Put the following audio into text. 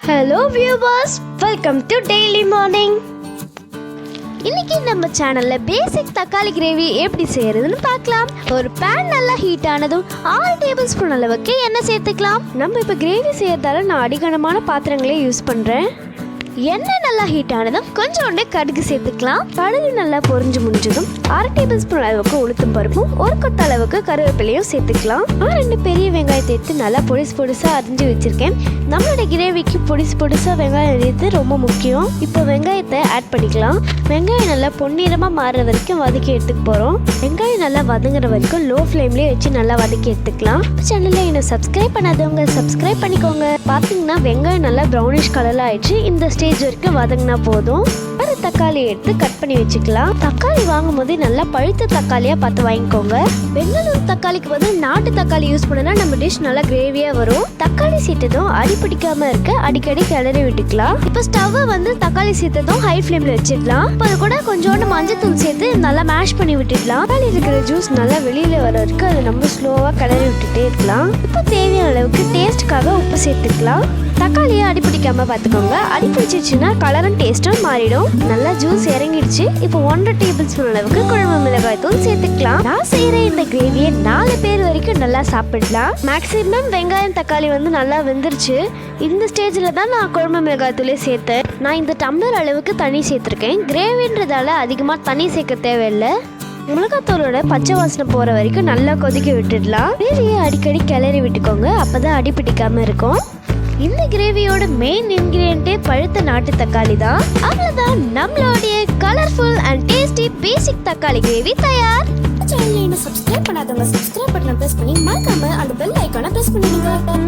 Hello viewers, welcome to daily morning. இன்னைக்கு நம்ம சேனல்ல பேசிக் தக்காளி கிரேவி எப்படி செய்யறதுன்னு பார்க்கலாம். ஒரு பேன் நல்லா ஹீட் ஆனதும் 6 டேபிள் ஸ்பூன் அளவுக்கு எண்ணெய் சேர்த்துக்கலாம். நம்ம இப்போ கிரேவி செய்யறதால நான் அடிகனமான பாத்திரங்களே யூஸ் பண்றேன். எண்ணெய் நல்லா ஹீட் ஆனதும் கொஞ்சோண்டு கடுகு சேர்த்துக்கலாம். கடுகு நல்லா பொரிஞ்சு முடிஞ்சதும் 1/2 டேபிள் ஸ்பூன் அளவுக்கு உளுத்தம் பருப்பும் 1 கொத்த அளவுக்கு கருவேப்பிலையும் சேர்த்துக்கலாம். 2 பெரிய வெங்காயத்தை எடுத்து நல்லா பொடிசா அரிஞ்சு வச்சிருக்கேன். நம்மளோட கிரேவிக்கு பொடிசா வெங்காயம் அரிஞ்சது ரொம்ப முக்கியம். இப்போ வெங்காயத்தை ஆட் பண்ணிக்கலாம். வெங்காயம் நல்லா பொன்னிறமா மாறுற வரைக்கும் வதக்கி எடுத்துக்க போறோம். வெங்காயம் நல்லா வதங்குற வரைக்கும் லோ ஃப்ளேம்லயே வச்சு நல்லா வதக்கி எடுத்துக்கலாம். சேனல்ல இன்னும் சப்ஸ்கிரைப் பண்ணாதவங்க சப்ஸ்கிரைப் பண்ணிக்கோங்க. பாத்தீங்கன்னா வெங்காயம் நல்லா ப்ரௌனிஷ் கலர்ல ஆயிடுச்சு. இந்த ஸ்டேஜ் வரைக்கும் வதங்கினா போதும். ஒரு தக்காளி எடுத்து கட் பண்ணி வச்சுக்கலாம். தக்காளி வாங்கும் போது நல்லா பழுத்த தக்காளியா பார்த்து வாங்கிக்கோங்க. பெங்களூர் தக்காளிக்கு வந்து நாட்டு தக்காளி யூஸ் பண்ணனா நம்ம டிஷ் நல்லா கிரேவியா வரும். தக்காளி சேர்த்ததும் அடி பிடிக்காம இருக்க அடிக்கடி கிளறி விட்டுக்கலாம். இப்போ ஸ்டவ்வை வந்து தக்காளி சேர்த்ததும் ஹை ஃப்ளேம்ல வச்சிடலாம். அது கூட கொஞ்சோண்டு மஞ்சத்தூள் சேர்த்து நல்லா மேஷ் பண்ணி விட்டுடலாம். தக்காளி இருக்கிற ஜூஸ் நல்லா வெளியில வர வரைக்கும் அதை நம்ம ஸ்லோவா கிளறி விட்டுட்டே இருக்கலாம். இப்போ தேவையான அளவுக்கு டேஸ்ட்காக உப்பு சேர்த்துக்கலாம். தக்காளியை அடி பிடிக்காம பார்த்துக்கோங்க. அடி பிடிச்சிச்சுன்னா கலரும் டேஸ்ட்டும் மாறிடும். நல்லா ஜூஸ் இறங்கிடுச்சு. இப்போ 1/2 டேபிள் ஸ்பூன் அளவுக்கு குழம்பு மிளகாய் தூள் சேர்த்துக்கலாம். நான் செய்யற இந்த கிரேவியை 4 பேர் வரைக்கும் நல்லா சாப்பிடலாம். மேக்ஸிமம் வெங்காயம் தக்காளி வந்து நல்லா வெந்துருச்சு. இந்த ஸ்டேஜில் தான் நான் குழம்பு மிளகாய் தூளே சேர்த்தேன். நான் இந்த டம்ளர் அளவுக்கு தண்ணி சேர்த்துருக்கேன். கிரேவின்றதால அதிகமாக தண்ணி சேர்க்க தேவையில்லை. மிளகாத்தூளோட பச்சை வாசனை போற வரைக்கும் நல்லா கொதிக்க விட்டுடலாம். கிரேவியை அடிக்கடி கிளறி விட்டுக்கோங்க. அப்பதான் அடி பிடிக்காம இருக்கும். இந்த கிரேவியோட மெயின் இன்கிரியன்ட்டே பழுத்த நாட்டு தக்காளி தான். அவ்வளவுதான், நம்மளுடைய கலர்ஃபுல் அண்ட் டேஸ்டி பேசிக் தக்காளி கிரேவி தயார். சேனலை இன்னும் சப்ஸ்கிரைப் பண்ணாதவங்க சப்ஸ்கிரைப் பட்டனை பிரஸ் பண்ணி மறக்காம அந்த பெல் ஐகானை பிரஸ் பண்ணிடுங்க.